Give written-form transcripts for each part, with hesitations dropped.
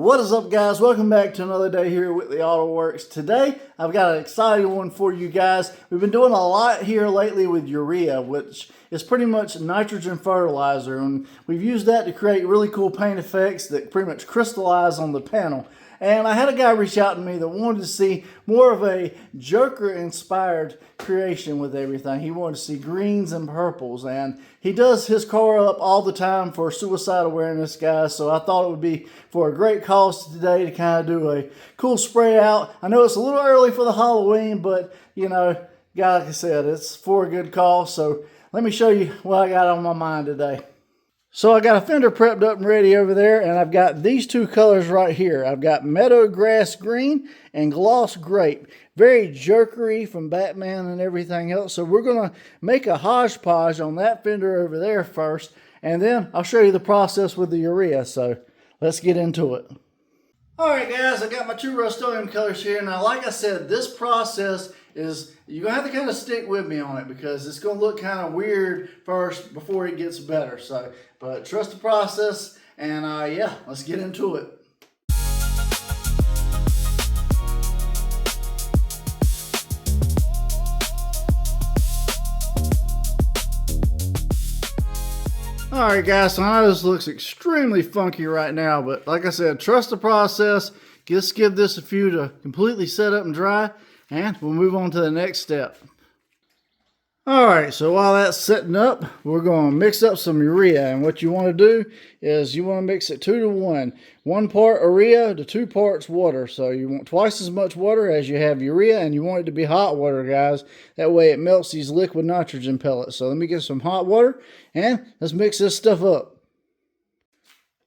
What is up, guys? Welcome back to another day here at Whitley Auto Works. Today I've got an exciting one for you guys. We've been doing a lot here lately with urea, which is pretty much nitrogen fertilizer, and we've used that to create really cool paint effects that pretty much crystallize on the panel. And I had a guy reach out to me that wanted to see more of a Joker-inspired creation with everything. He wanted to see greens and purples, and he does his car up all the time for suicide awareness, guys. So I thought it would be for a great cause today to kind of do a cool spray out. I know it's a little early for the Halloween, but you know, like I said, it's for a good cause. So let me show you what I got on my mind today. So I got a fender prepped up and ready over there, and I've got these two colors right here. I've got meadow grass green and gloss grape. Very jokery from Batman and everything else. So we're going to make a hodgepodge on that fender over there first, and then I'll show you the process with the urea. So let's get into it. Alright guys, I got my two rustoleum colors here. Now like I said, this process is, you're going to have to kind of stick with me on it because it's going to look kind of weird first before it gets better. So, but trust the process, and yeah, let's get into it. Alright guys, so I know this looks extremely funky right now, but like I said, trust the process. Just give this a few to completely set up and dry, and we'll move on to the next step. Alright, so while that's setting up, we're going to mix up some urea, and what you want to do is you want to mix it 2 to 1. 1 part urea to 2 parts water. So you want twice as much water as you have urea, and you want it to be hot water, guys. That way it melts these liquid nitrogen pellets. So let me get some hot water, and let's mix this stuff up.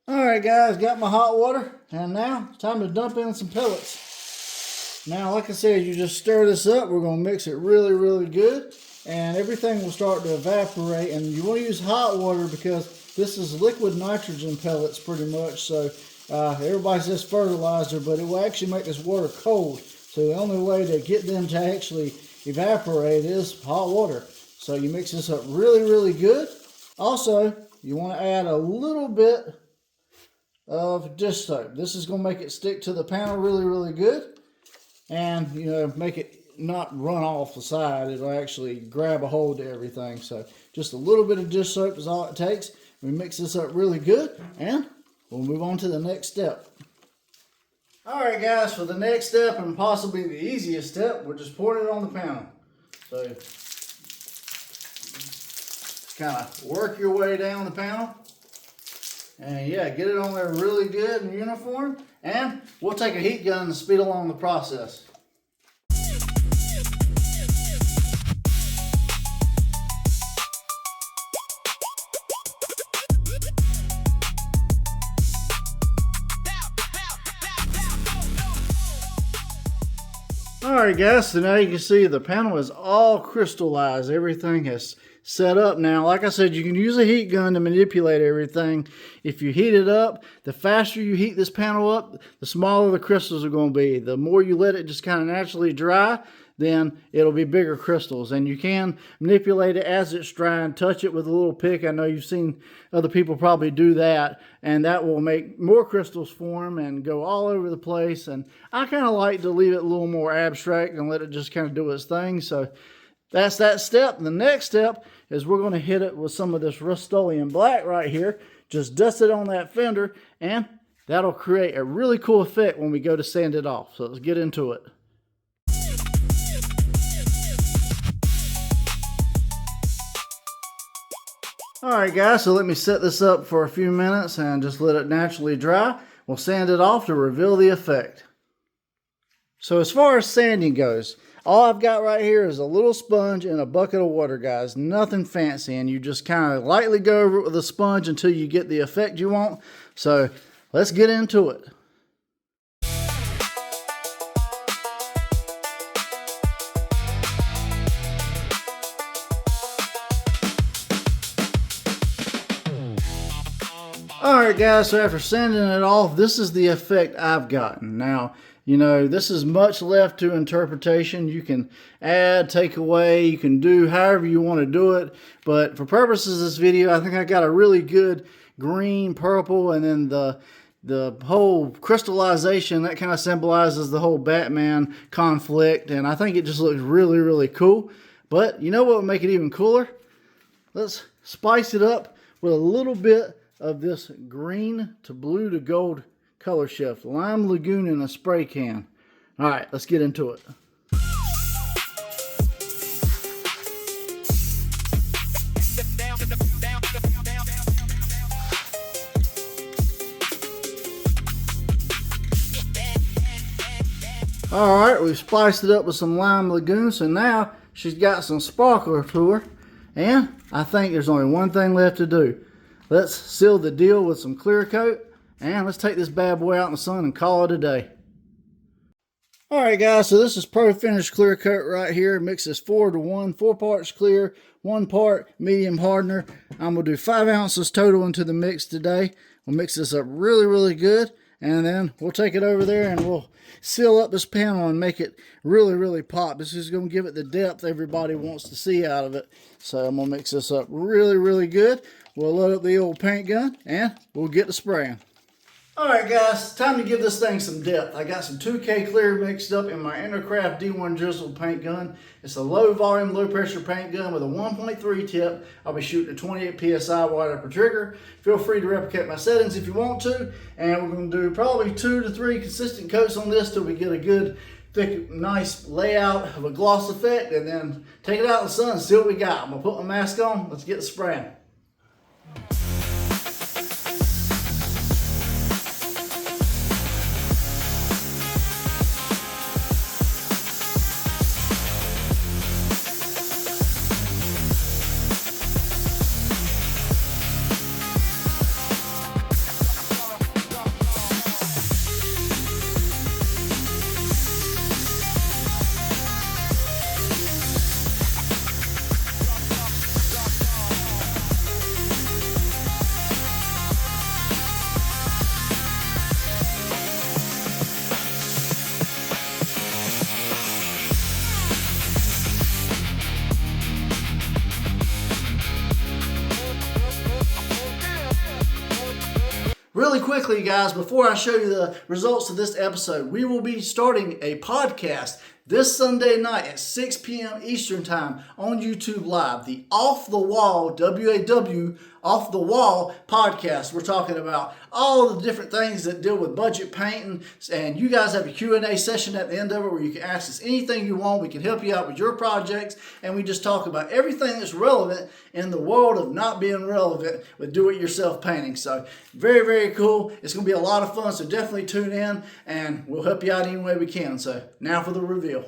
Alright guys, got my hot water, and now it's time to dump in some pellets. Now, like I said, you just stir this up. We're going to mix it really good, and everything will start to evaporate. And you want to use hot water because this is liquid nitrogen pellets pretty much. So everybody says fertilizer, but it will actually make this water cold. So the only way to get them to actually evaporate is hot water. So you mix this up really good. Also, you want to add a little bit of dish soap. This is going to make it stick to the panel really good, and you know, make it not run off the side. It'll actually grab a hold to everything. So just a little bit of dish soap is all it takes. We mix this up really good, and we'll move on to the next step. Alright guys, for the next step, and possibly the easiest step, we're just pouring it on the panel. So kind of work your way down the panel, and yeah, get it on there really good and uniform, and we'll take a heat gun to speed along the process. Alright guys, so now you can see the panel is all crystallized. Everything has set up now. Like I said, you can use a heat gun to manipulate everything. If you heat it up, the faster you heat this panel up, the smaller the crystals are going to be. The more you let it just kind of naturally dry, then it'll be bigger crystals. And you can manipulate it as it's drying. Touch it with a little pick. I know you've seen other people probably do that, and that will make more crystals form and go all over the place. And I kind of like to leave it a little more abstract and let it just kind of do its thing. So that's that step. The next step is we're going to hit it with some of this rustoleum black right here. Just dust it on that fender, and that'll create a really cool effect when we go to sand it off. So let's get into it. Alright guys, so let me set this up for a few minutes and just let it naturally dry. We'll sand it off to reveal the effect. So as far as sanding goes, all I've got right here is a little sponge and a bucket of water, guys. Nothing fancy, and you just kind of lightly go over it with a sponge until you get the effect you want. So let's get into it. Alright guys, so after sanding it off, this is the effect I've gotten. Now, you know, this is much left to interpretation. You can add, take away, you can do however you want to do it. But for purposes of this video, I think I got a really good green, purple, and then the the whole crystallization, that kind of symbolizes the whole Batman conflict, and I think it just looks really, really cool. But you know what would make it even cooler? Let's spice it up with a little bit of this green to blue to gold color shift. Lime Lagoon in a spray can. All right, let's get into it. All right, we've spiced it up with some Lime Lagoon, so now she's got some sparkler to her, and I think there's only one thing left to do. Let's seal the deal with some clear coat, and let's take this bad boy out in the sun and call it a day. All right, guys, so this is Pro Finish Clear Coat right here. Mix this 4-to-1, 4 parts clear, 1 part medium hardener. I'm gonna do 5 ounces total into the mix today. We'll mix this up really, really good, and then we'll take it over there and we'll seal up this panel and make it really, really pop. This is going to give it the depth everybody wants to see out of it. So I'm going to mix this up really, really good. We'll load up the old paint gun and we'll get to spraying. Alright guys, time to give this thing some depth. I got some 2K clear mixed up in my Intercraft D1 Drizzle paint gun. It's a low volume, low pressure paint gun with a 1.3 tip. I'll be shooting a 28 PSI water per trigger. Feel free to replicate my settings if you want to. And we're going to do probably 2 to 3 consistent coats on this till we get a good, thick, nice layout of a gloss effect. And then take it out in the sun and see what we got. I'm going to put my mask on. Let's get spraying. Really quickly, guys, before I show you the results of this episode, we will be starting a podcast this Sunday night at 6 p.m. Eastern Time on YouTube Live, the Off the Wall, W-A-W, Off the Wall podcast. We're talking about all the different things that deal with budget painting, and you guys have a Q&A session at the end of it where you can ask us anything you want. We can help you out with your projects, and we just talk about everything that's relevant in the world of not being relevant with do-it-yourself painting. So very, very cool. It's going to be a lot of fun, so definitely tune in, and we'll help you out any way we can. So now for the reveal.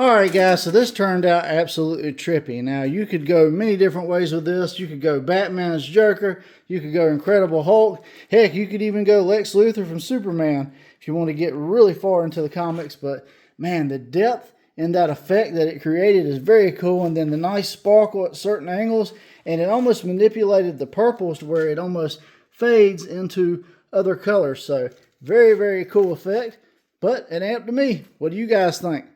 Alright guys, so this turned out absolutely trippy. Now you could go many different ways with this. You could go Batman's Joker, you could go Incredible Hulk, heck you could even go Lex Luthor from Superman if you want to get really far into the comics. But man, the depth in that effect that it created is very cool, and then the nice sparkle at certain angles, and it almost manipulated the purples to where it almost fades into other colors. So very, very cool effect, but it ain't up to me. What do you guys think?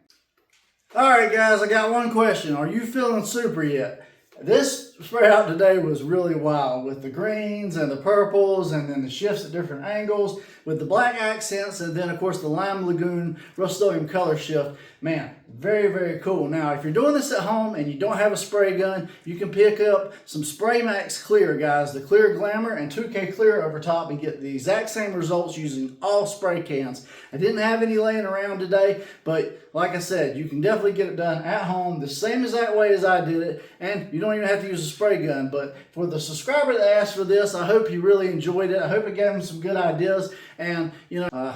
Alright guys, I got one question. Are you feeling super yet? This spray out today was really wild with the greens and the purples and then the shifts at different angles with the black accents, and then of course the Lime Lagoon Rustoleum color shift. Man, very, very cool. Now if you're doing this at home and you don't have a spray gun, you can pick up some Spray Max Clear, guys. The Clear Glamour and 2K Clear over top, and get the exact same results using all spray cans. I didn't have any laying around today, but like I said, you can definitely get it done at home the same exact way as I did it, and you don't even have to use a spray gun. But for the subscriber that asked for this, I hope you really enjoyed it. I hope it gave him some good ideas, and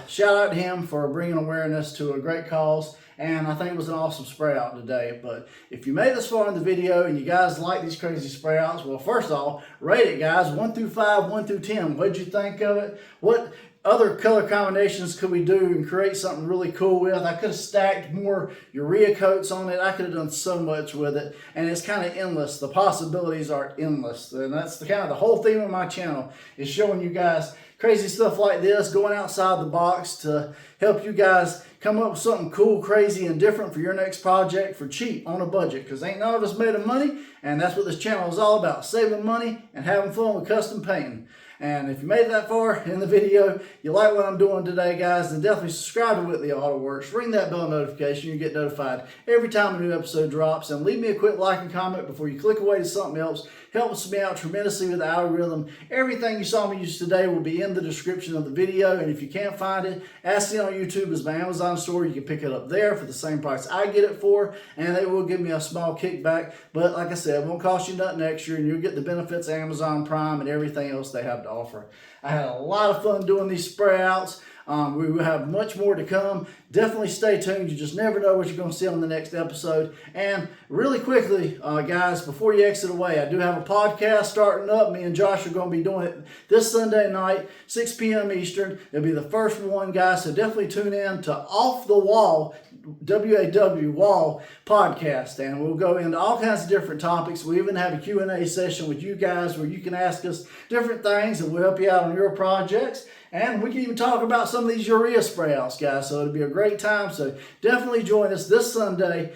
shout out to him for bringing awareness to a great cause. And I think it was an awesome spray out today. But if you made this far in the video and you guys like these crazy spray outs, well, first off, rate it, guys. 1 through 5, 1 through 10. What'd you think of it? What other color combinations could we do and create something really cool with? I could have stacked more urea coats on it. I could have done so much with it, and it's kind of endless. The possibilities are endless, and that's the kind of the whole theme of my channel, is showing you guys crazy stuff like this, going outside the box to help you guys come up with something cool, crazy, and different for your next project for cheap on a budget, because ain't none of us made of money, and that's what this channel is all about, saving money and having fun with custom painting. And if you made it that far in the video, you like what I'm doing today, guys, then definitely subscribe to Whitley Auto Works. Ring that bell notification. You get notified every time a new episode drops. And leave me a quick like and comment before you click away to something else. Helps me out tremendously with the algorithm. Everything you saw me use today will be in the description of the video. And if you can't find it, ask me on YouTube as my Amazon store. You can pick it up there for the same price I get it for. And they will give me a small kickback. But like I said, it won't cost you nothing extra. And you'll get the benefits of Amazon Prime and everything else they have to offer. I had a lot of fun doing these spray outs. We will have much more to come. Definitely stay tuned. You just never know what you're going to see on the next episode. And really quickly, guys, before you exit away, I do have a podcast starting up. Me and Josh are going to be doing it this Sunday night, 6 p.m. Eastern. It'll be the first one, guys, so definitely tune in to Off the Wall, W-A-W, Wall podcast, and we'll go into all kinds of different topics. We even have a Q&A session with you guys where you can ask us different things, and we'll help you out on your projects. And we can even talk about some of these urea spray outs, guys, so it'll be a great time. So definitely join us this Sunday,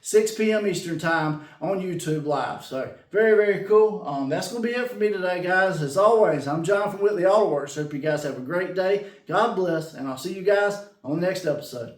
6 p.m. Eastern time on YouTube Live. So very, very cool. That's going to be it for me today, guys. As always, I'm John from Whitley Auto Works. Hope you guys have a great day. God bless, and I'll see you guys on the next episode.